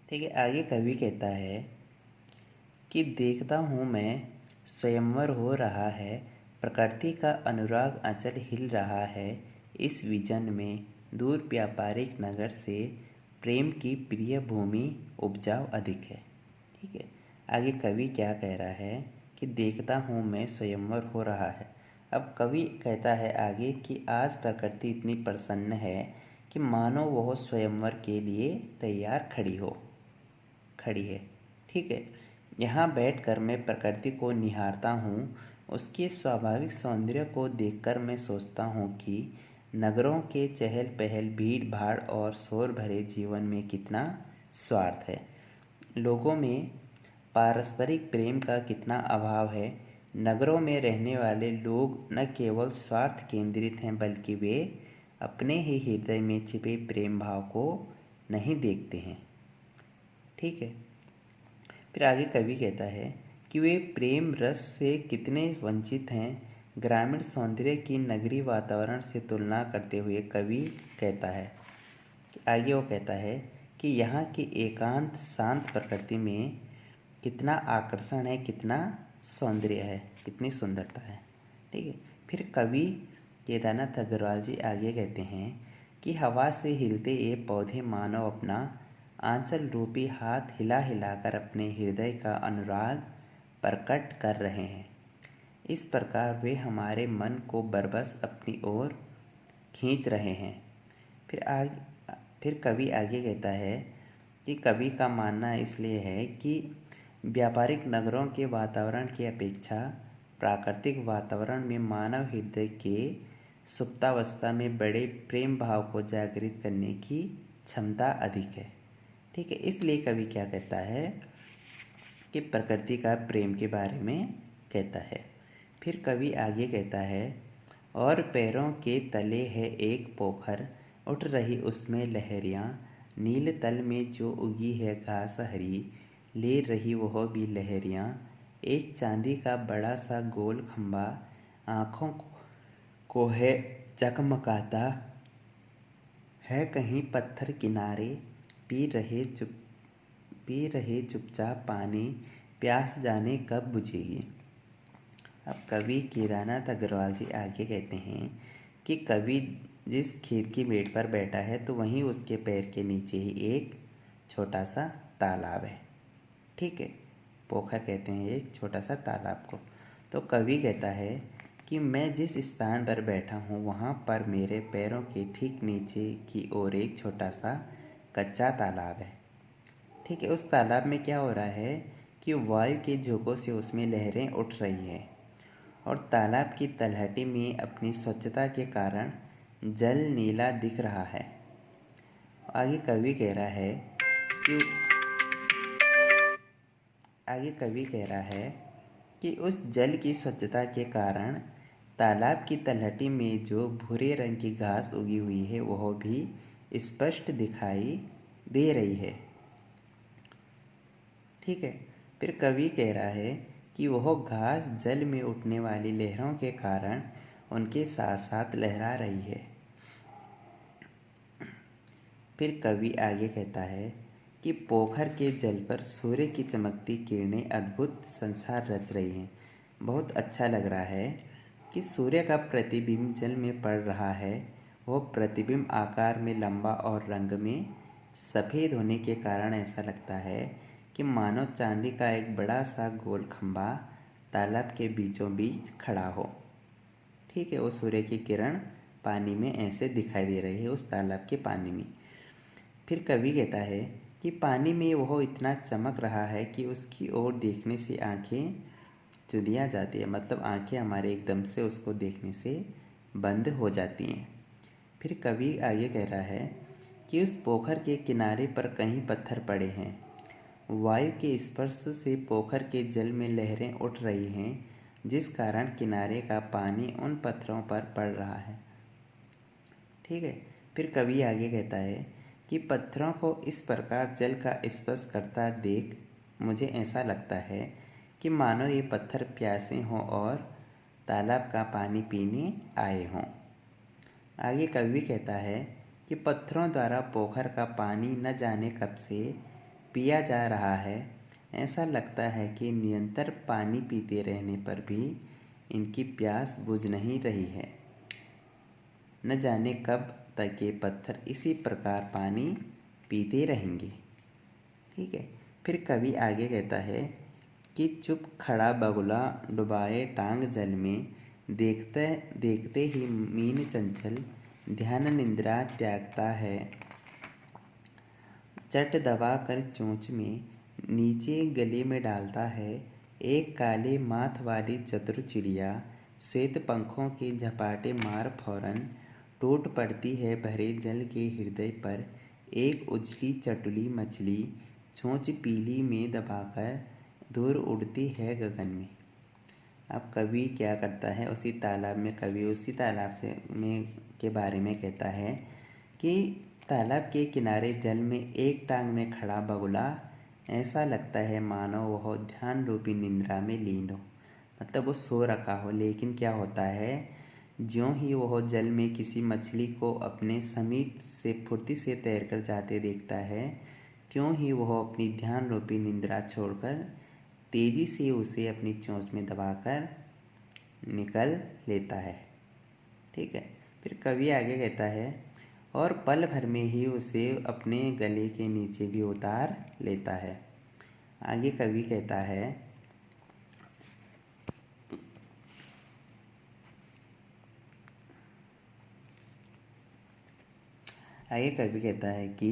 ठीक है। आगे कवि कहता है कि देखता हूँ मैं स्वयंवर हो रहा है, प्रकृति का अनुराग अचल हिल रहा है, इस विजन में दूर व्यापारिक नगर से प्रेम की प्रिय भूमि उपजाऊ अधिक है। ठीक है। आगे कवि क्या कह रहा है कि देखता हूँ मैं स्वयंवर हो रहा है। अब कवि कहता है आगे कि आज प्रकृति इतनी प्रसन्न है कि मानो वह स्वयंवर के लिए तैयार खड़ी है। ठीक है। यहाँ बैठकर मैं प्रकृति को निहारता हूँ। उसके स्वाभाविक सौंदर्य को देखकर मैं सोचता हूँ कि नगरों के चहल पहल, भीड़ भाड़ और शोर भरे जीवन में कितना स्वार्थ है। लोगों में पारस्परिक प्रेम का कितना अभाव है। नगरों में रहने वाले लोग न केवल स्वार्थ केंद्रित हैं, बल्कि वे अपने ही हृदय में छिपे प्रेम भाव को नहीं देखते हैं। ठीक है। फिर आगे कवि कहता है कि वे प्रेम रस से कितने वंचित हैं। ग्रामीण सौंदर्य की नगरी वातावरण से तुलना करते हुए कवि कहता है आगे वो कहता है कि यहाँ की एकांत शांत प्रकृति में कितना आकर्षण है, कितना सौंदर्य है, कितनी सुंदरता है। ठीक है। फिर कवि केदारनाथ अग्रवाल जी आगे कहते हैं कि हवा से हिलते ये पौधे मानो अपना आंचल रूपी हाथ हिला हिलाकर अपने हृदय का अनुराग प्रकट कर रहे हैं। इस प्रकार वे हमारे मन को बरबस अपनी ओर खींच रहे हैं। फिर कवि आगे कहता है कि कवि का मानना इसलिए है कि व्यापारिक नगरों के वातावरण की अपेक्षा प्राकृतिक वातावरण में मानव हृदय के सुप्तावस्था में बड़े प्रेम भाव को जागृत करने की क्षमता अधिक है। ठीक है। इसलिए कवि क्या कहता है कि प्रकृति का प्रेम के बारे में कहता है। फिर कवि आगे कहता है और पैरों के तले है एक पोखर, उठ रही उसमें लहरियाँ, नील तल में जो उगी है घास हरी, ले रही वह भी लहरियाँ, एक चांदी का बड़ा सा गोल खंबा आँखों को है चकमकाता है, कहीं पत्थर किनारे पी रहे चुपचाप पानी, प्यास जाने कब बुझेगी। अब कवि केदारनाथ अग्रवाल जी आगे कहते हैं कि कवि जिस खेत की मेड़ पर बैठा है तो वहीं उसके पैर के नीचे ही एक छोटा सा तालाब है। ठीक है। पोखर कहते हैं एक छोटा सा तालाब को। तो कवि कहता है कि मैं जिस स्थान पर बैठा हूँ वहाँ पर मेरे पैरों के ठीक नीचे की ओर एक छोटा सा कच्चा तालाब है। ठीक है। उस तालाब में क्या हो रहा है कि वायु के झोंकों से उसमें लहरें उठ रही हैं और तालाब की तलहटी में अपनी स्वच्छता के कारण जल नीला दिख रहा है। आगे कवि कह रहा है कि उस जल की स्वच्छता के कारण तालाब की तलहटी में जो भूरे रंग की घास उगी हुई है वह भी स्पष्ट दिखाई दे रही है। ठीक है। फिर कवि कह रहा है कि वह घास जल में उठने वाली लहरों के कारण उनके साथ साथ लहरा रही है। फिर कवि आगे कहता है कि पोखर के जल पर सूर्य की चमकती किरणें अद्भुत संसार रच रही हैं। बहुत अच्छा लग रहा है कि सूर्य का प्रतिबिंब जल में पड़ रहा है। वह प्रतिबिंब आकार में लंबा और रंग में सफ़ेद होने के कारण ऐसा लगता है कि मानो चांदी का एक बड़ा सा गोल खंबा तालाब के बीचों बीच खड़ा हो। ठीक है। वो सूर्य की किरण पानी में ऐसे दिखाई दे रही है उस तालाब के पानी में। फिर कवि कहता है कि पानी में वह इतना चमक रहा है कि उसकी ओर देखने से आंखें चुदिया जाती है, मतलब आंखें हमारे एकदम से उसको देखने से बंद हो जाती हैं। फिर कवि आगे कह रहा है कि उस पोखर के किनारे पर कहीं पत्थर पड़े हैं। वायु के स्पर्श से पोखर के जल में लहरें उठ रही हैं, जिस कारण किनारे का पानी उन पत्थरों पर पड़ रहा है। ठीक है। फिर कवि आगे कहता है कि पत्थरों को इस प्रकार जल का स्पर्श करता देख मुझे ऐसा लगता है कि मानो ये पत्थर प्यासे हों और तालाब का पानी पीने आए हों। आगे कवि कहता है कि पत्थरों द्वारा पोखर का पानी न जाने कब से पिया जा रहा है। ऐसा लगता है कि निरंतर पानी पीते रहने पर भी इनकी प्यास बुझ नहीं रही है। न जाने कब तक ये पत्थर इसी प्रकार पानी पीते रहेंगे। ठीक है। फिर कवि आगे कहता है कि चुप खड़ा बगुला डुबाए टांग जल में, देखते देखते ही मीन चंचल ध्यान निद्रा त्यागता है। चट दबा कर चोंच में नीचे गले में डालता है। एक काले माथ वाली चतुर चिड़िया श्वेत पंखों के झपाटे मार फौरन टूट पड़ती है भरे जल के हृदय पर। एक उजली चटुली मछली चोंच पीली में दबाकर दूर उड़ती है गगन में। अब कवि क्या करता है, उसी तालाब में कवि उसी तालाब से में के बारे में कहता है कि तालाब के किनारे जल में एक टांग में खड़ा बगुला ऐसा लगता है मानो वह ध्यान रूपी निद्रा में लीन हो। मतलब वो सो रखा हो, लेकिन क्या होता है, ज्यों ही वह जल में किसी मछली को अपने समीप से फुर्ती से तैरकर जाते देखता है, त्यों ही वह अपनी ध्यान रूपी निद्रा छोड़कर तेजी से उसे अपनी चोंच में दबाकर निकल लेता है। ठीक है। फिर कवि आगे कहता है और पल भर में ही उसे अपने गले के नीचे भी उतार लेता है। आगे कवि कहता है कि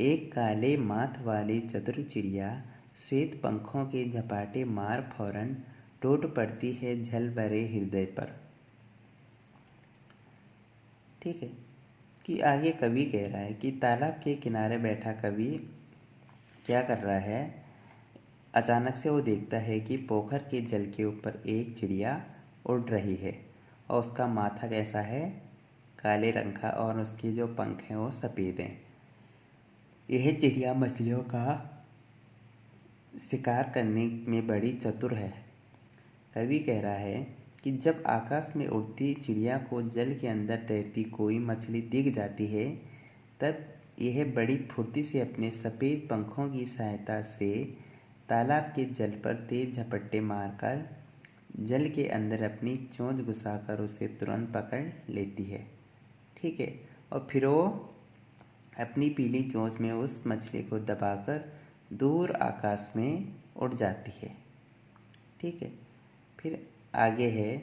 एक काले माथ वाली चतुर चिड़िया श्वेत पंखों के झपाटे मार फौरन टूट पड़ती है जल भरे हृदय पर। ठीक है। कि आगे कवि कह रहा है कि तालाब के किनारे बैठा कवि क्या कर रहा है, अचानक से वो देखता है कि पोखर के जल के ऊपर एक चिड़िया उड़ रही है और उसका माथा कैसा है, काले रंग का, और उसके जो पंख हैं वो सफ़ेद हैं। यह चिड़िया मछलियों का शिकार करने में बड़ी चतुर है। कवि कह रहा है कि जब आकाश में उड़ती चिड़िया को जल के अंदर तैरती कोई मछली दिख जाती है, तब यह बड़ी फुर्ती से अपने सफ़ेद पंखों की सहायता से तालाब के जल पर तेज झपट्टे मारकर जल के अंदर अपनी चोंच घुसाकर उसे तुरंत पकड़ लेती है। ठीक है। और फिर वो अपनी पीली चोंच में उस मछली को दबाकर दूर आकाश में उड़ जाती है। ठीक है। फिर आगे है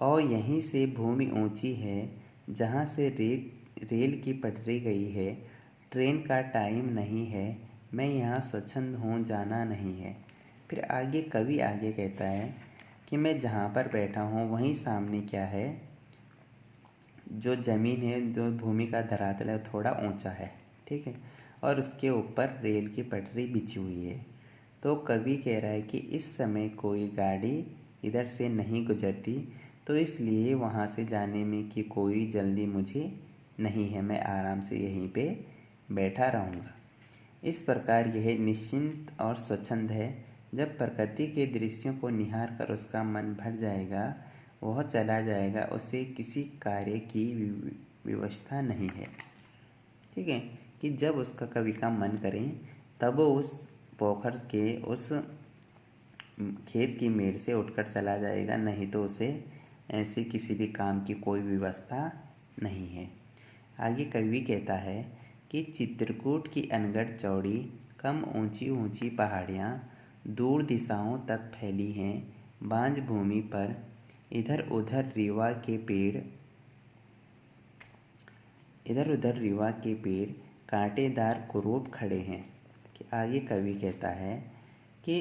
और यहीं से भूमि ऊंची है जहाँ से रेल की पटरी गई है। ट्रेन का टाइम नहीं है, मैं यहाँ स्वच्छंद हूँ, जाना नहीं है। फिर आगे कवि आगे कहता है कि मैं जहाँ पर बैठा हूँ वहीं सामने क्या है, जो ज़मीन है, जो भूमि का धरातल है थोड़ा ऊंचा है। ठीक है। और उसके ऊपर रेल की पटरी बिछी हुई है। तो कवि कह रहा है कि इस समय कोई गाड़ी इधर से नहीं गुजरती, तो इसलिए वहाँ से जाने में कि कोई जल्दी मुझे नहीं है, मैं आराम से यहीं पे बैठा रहूँगा। इस प्रकार यह निश्चिंत और स्वच्छंद है। जब प्रकृति के दृश्यों को निहार कर उसका मन भर जाएगा, वह चला जाएगा, उसे किसी कार्य की व्यवस्था नहीं है। ठीक है। कि जब उसका कवि का मन करे तब वो उस पोखर के उस खेत की मेड़ से उठकर चला जाएगा, नहीं तो उसे ऐसे किसी भी काम की कोई व्यवस्था नहीं है। आगे कवि कहता है कि चित्रकूट की अनगढ़ चौड़ी कम ऊंची ऊंची पहाड़ियाँ दूर दिशाओं तक फैली हैं। बांझ भूमि पर इधर उधर रीवा के पेड़ कांटेदार कुरूप खड़े हैं। कि आगे कवि कहता है कि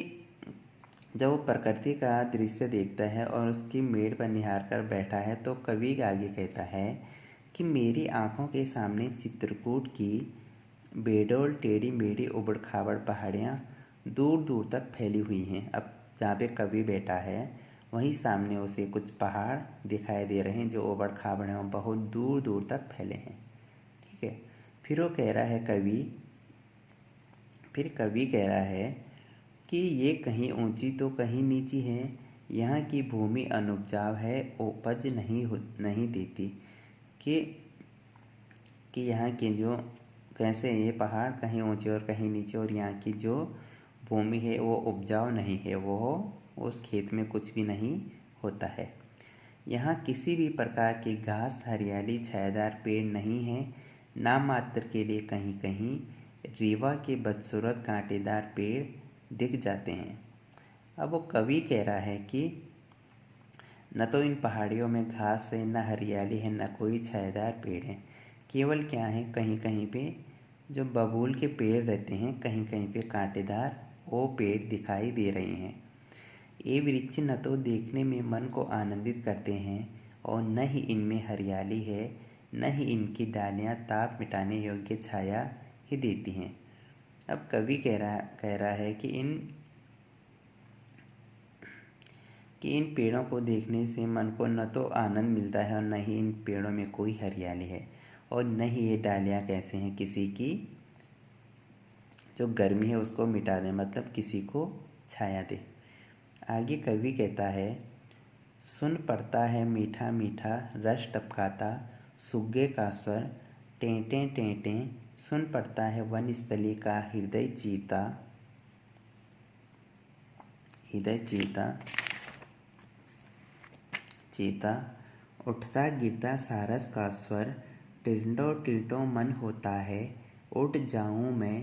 जब वो प्रकृति का दृश्य देखता है और उसकी मेड़ पर निहार कर बैठा है, तो कवि आगे कहता है कि मेरी आँखों के सामने चित्रकूट की बेडौल टेढ़ी मेढ़ी उबड़ खाबड़ पहाड़ियाँ दूर दूर तक फैली हुई हैं। अब जहाँ पे कवि बैठा है वहीं सामने उसे कुछ पहाड़ दिखाई दे रहे हैं जो उबड़ खाबड़ हैं और बहुत दूर दूर तक फैले हैं। ठीक है। फिर कवि कह रहा है कि ये कहीं ऊंची तो कहीं नीची है, यहाँ की भूमि अनुपजाऊ है, उपज नहीं देती। कि यहाँ के जो कैसे ये पहाड़ कहीं ऊंचे और कहीं नीचे, और यहाँ की जो भूमि है वो उपजाऊ नहीं है, वो उस खेत में कुछ भी नहीं होता है। यहाँ किसी भी प्रकार की घास, हरियाली, छायादार पेड़ नहीं है। नाम मात्र के लिए कहीं कहीं रीवा के बदसूरत कांटेदार पेड़ दिख जाते हैं। अब वो कवि कह रहा है कि न तो इन पहाड़ियों में घास है, न हरियाली है, न कोई छायादार पेड़ है। केवल क्या है, कहीं कहीं पे जो बबूल के पेड़ रहते हैं, कहीं कहीं पे कांटेदार वो पेड़ दिखाई दे रहे हैं। ये वृक्ष न तो देखने में मन को आनंदित करते हैं और न ही इनमें हरियाली है, न ही इनकी डालियाँ ताप मिटाने योग्य छाया ही देती हैं। अब कवि कह रहा है कि इन पेड़ों को देखने से मन को न तो आनंद मिलता है और न ही इन पेड़ों में कोई हरियाली है, और न ही ये डालियाँ कैसे हैं किसी की जो गर्मी है उसको मिटा दे, मतलब किसी को छाया दे। आगे कवि कहता है, सुन पड़ता है मीठा मीठा रस टपकाता सुग्गे का स्वर, टेंटे टेंटे सुन पड़ता है वन स्थली का हृदय चीरता चीता उठता गिरता सारस का स्वर, टिंडो टिंटो मन होता है उठ जाऊं मैं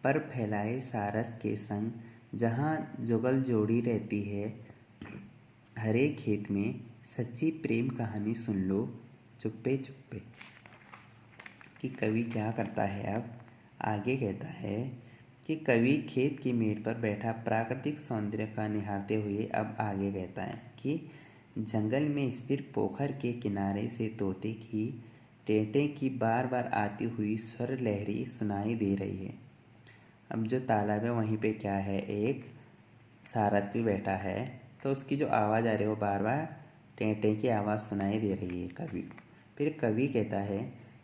पर फैलाए सारस के संग, जहाँ जुगल जोड़ी रहती है हरे खेत में, सच्ची प्रेम कहानी सुन लो चुप्पे चुप्पे। कि कवि क्या करता है, अब आगे कहता है कि कवि खेत की मेड़ पर बैठा प्राकृतिक सौंदर्य का निहारते हुए अब आगे कहता है कि जंगल में स्थिर पोखर के किनारे से तोते की टेंटे की बार बार आती हुई स्वर लहरी सुनाई दे रही है। अब जो तालाब है वहीं पे क्या है, एक सारस भी बैठा है, तो उसकी जो आवाज़ आ रही है वो बार बार टेंटे की आवाज़ सुनाई दे रही है कवि को। फिर कवि कहता है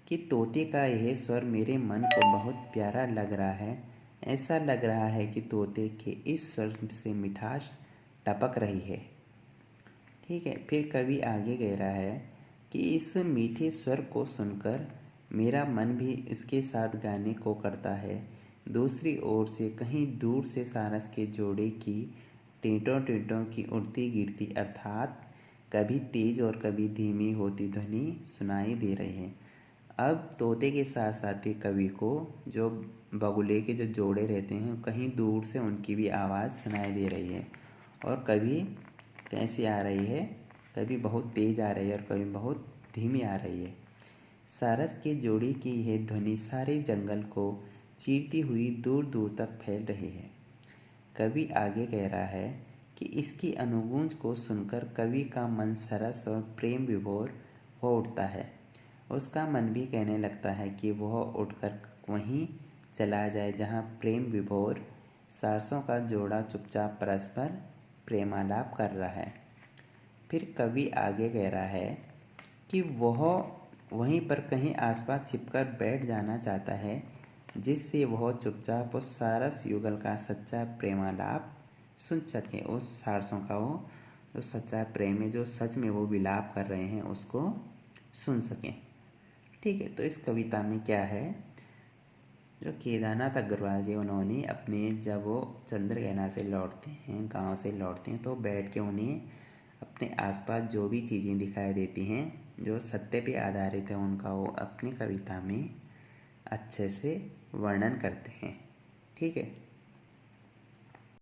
कि तोते का यह स्वर मेरे मन को बहुत प्यारा लग रहा है। ऐसा लग रहा है कि तोते के इस स्वर से मिठास टपक रही है। ठीक है, फिर कवि आगे कह रहा है कि इस मीठे स्वर को सुनकर मेरा मन भी इसके साथ गाने को करता है। दूसरी ओर से कहीं दूर से सारस के जोड़े की टींटों टींटों की उड़ती गिरती अर्थात कभी तेज और कभी धीमी होती ध्वनि सुनाई दे रही है। अब तोते के साथ साथ ही कवि को जो बगुले के जो जोड़े रहते हैं कहीं दूर से उनकी भी आवाज़ सुनाई दे रही है, और कभी कैसी आ रही है, कभी बहुत तेज़ आ रही है और कभी बहुत धीमी आ रही है। सारस के जोड़ी की यह ध्वनि सारे जंगल को चीरती हुई दूर दूर तक फैल रही है। कवि आगे कह रहा है कि इसकी अनुगूंज को सुनकर कवि का मन सरस और प्रेम विभोर हो उठता है। उसका मन भी कहने लगता है कि वह उठकर वहीं चला जाए जहाँ प्रेम विभोर सारसों का जोड़ा चुपचाप परस्पर प्रेमालाप कर रहा है। फिर कवि आगे कह रहा है कि वह वहीं पर कहीं आसपास छिपकर बैठ जाना चाहता है, जिससे वह चुपचाप उस सारस युगल का सच्चा प्रेमालाप सुन सके। उस सारसों का वो जो सच्चा प्रेम है, जो सच में वो विलाप कर रहे हैं, उसको सुन सकें। ठीक है, तो इस कविता में क्या है, जो केदारनाथ अग्रवाल जी उन्होंने अपने जब वो चंद्रगहना से लौटते हैं, गांव से लौटते हैं, तो बैठ के उन्हें अपने आसपास जो भी चीज़ें दिखाई देती हैं जो सत्य पे आधारित है उनका वो अपनी कविता में अच्छे से वर्णन करते हैं। ठीक है।